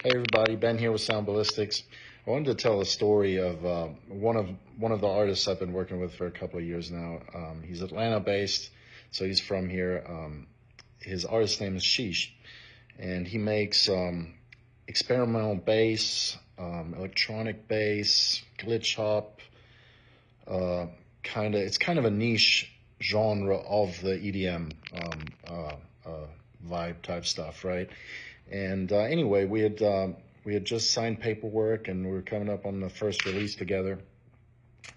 Hey everybody, Ben here with Sound Ballistics. I wanted to tell a story of one of the artists I've been working with for a couple of years now. He's Atlanta based, so he's from here. His artist name is Sheesh, and he makes experimental bass, electronic bass, glitch hop. It's kind of a niche genre of the EDM vibe type stuff, right? And anyway, we had just signed paperwork, and we were coming up on the first release together.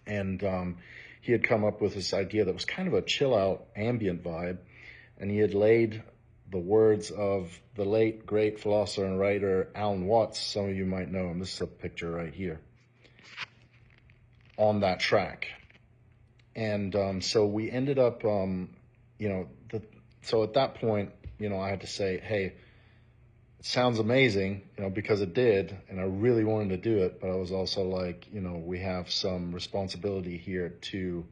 And he had come up with this idea that was kind of a chill out ambient vibe, and he had laid the words of the late great philosopher and writer Alan Watts. Some of you might know him. This is a picture right here on that track. And so we ended up, so at that point, I had to say, hey, it sounds amazing, because it did, and I really wanted to do it, but I was also like, we have some responsibility here to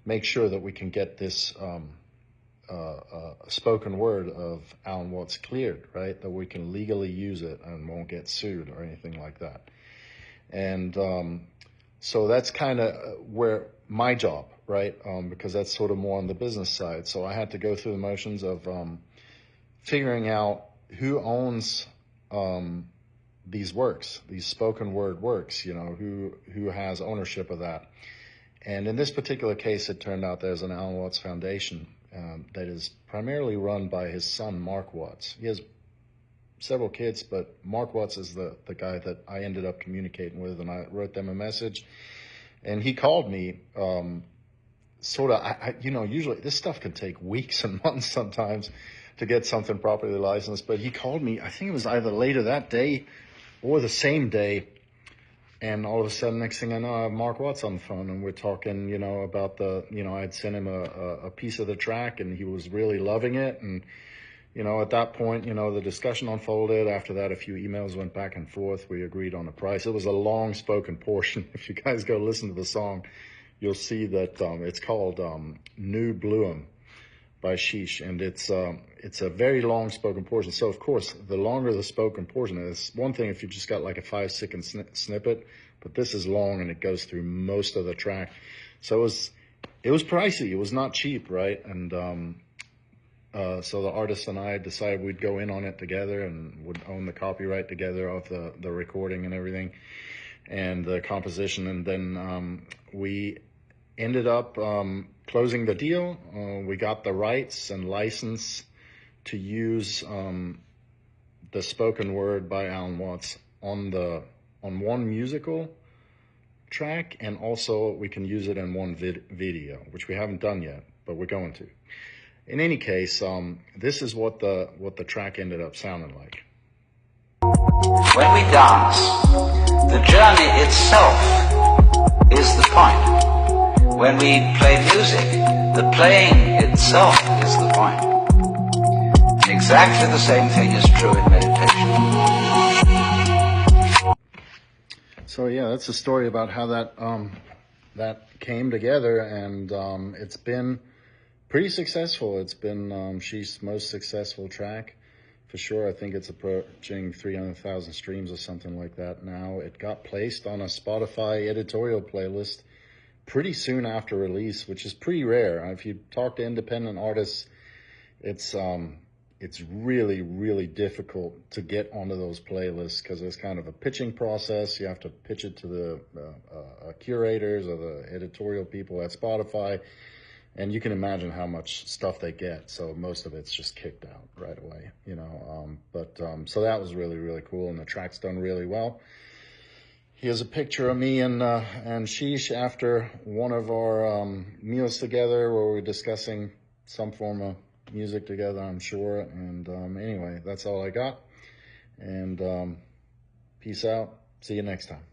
make sure that we can get this spoken word of Alan Watts cleared, right? That we can legally use it and won't get sued or anything like that. And so that's kind of where my job, right? Because that's sort of more on the business side. So I had to go through the motions of figuring out who owns these works, these spoken word works, who has ownership of that. And in this particular case, it turned out there's an Alan Watts Foundation that is primarily run by his son, Mark Watts. He has several kids, but Mark Watts is the guy that I ended up communicating with, and I wrote them a message. And he called me, usually this stuff can take weeks and months sometimes to get something properly licensed, but he called me, I think it was either later that day or the same day, and all of a sudden, next thing I know, I have Mark Watts on the phone, and we're talking, about I'd sent him a piece of the track, and he was really loving it, and, at that point, the discussion unfolded. After that, a few emails went back and forth. We agreed on a price. It was a long-spoken portion. If you guys go listen to the song, you'll see that it's called New Bluem by Sheesh, and it's a very long spoken portion. So of course, the longer the spoken portion is, one thing if you just got like a 5-second snippet, but this is long and it goes through most of the track. So it was pricey. It was not cheap, right? And so the artist and I decided we'd go in on it together and would own the copyright together of the recording and everything, and the composition. And then we ended up closing the deal. We got the rights and license to use the spoken word by Alan Watts on one musical track, and also we can use it in one video, which we haven't done yet, but we're going to. In any case, this is what the track ended up sounding like. When we dance, the journey itself is the point. When we play music, the playing itself is the point. Exactly the same thing is true in meditation. So yeah, that's a story about how that came together, and it's been pretty successful. It's been Sheesh's most successful track for sure. I think it's approaching 300,000 streams or something like that now. It got placed on a Spotify editorial playlist pretty soon after release, which is pretty rare. If you talk to independent artists, it's really, really difficult to get onto those playlists because there's kind of a pitching process. You have to pitch it to the curators or the editorial people at Spotify, and you can imagine how much stuff they get. So most of it's just kicked out right away, so that was really, really cool, and the track's done really well. Here's a picture of me and Sheesh after one of our meals together where we're discussing some form of music together, I'm sure. And anyway, that's all I got. And peace out. See you next time.